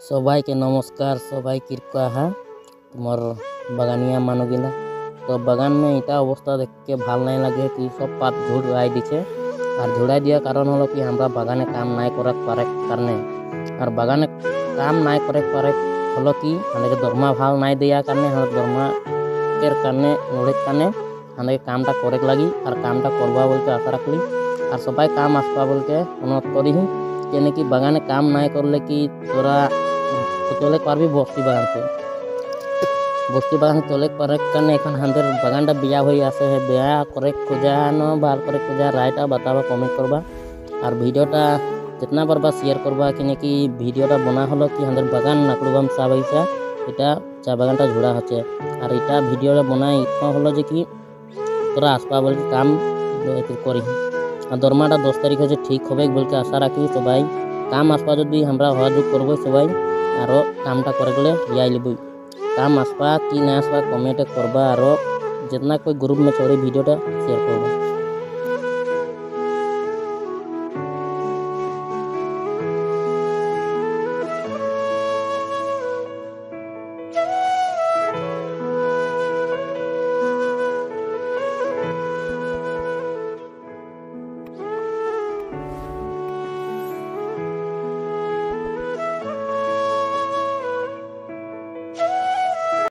सबाई के नमस्कार। सबाई किरका है तुम्हार बागानिया मानोगिला। तो बागान में इटा अवस्था देख के भाल नहीं लगे कि सब पात झुड़ाई दीचे और झुड़ाई दिया कारण हलो कि हमरा बागाने काम नहीं करत पारे करने और बागाने काम नहीं करे पारे हलो कि हमें दरमा भाव नहीं दिया करने हम दरमा केर करने नोड़े करने हमें कामटा करे लगी और कामटा करवा बोल के आशा रखली और सबाई काम आसपा बोल के अनुरोध करी कि कि बागाने काम नहीं करले कि तोरा तोले पारबी बस्ती बागान तोले पारे करने एखन हंदर बागानटा बिया होई आसे है बिया करे खोजा न बार करे खोजा रायटा बतावा कमेंट करबा और वीडियोटा जितना बार शेयर करबा कि भिडियोटा बना हलो कि हंदर बागान नाकड़ुबाम साबाइसा इटा चा बागानटा झुड़ा होचे और इटा भिडियोटा बना इतना हलो जे कि तोरा आसपा बोल के काम करी और दरमाटा 10 तारीख है ठीक होबे बोल के आशा रखी सबाई काम आसपा जदि हमरा सहयोग करबो सबाई और कामटा करे याई लेबई काम आसपा कि ना आसपा कमेंट करबा और जितना कोई ग्रुप में छोड़ी वीडियोटा शेयर करबा।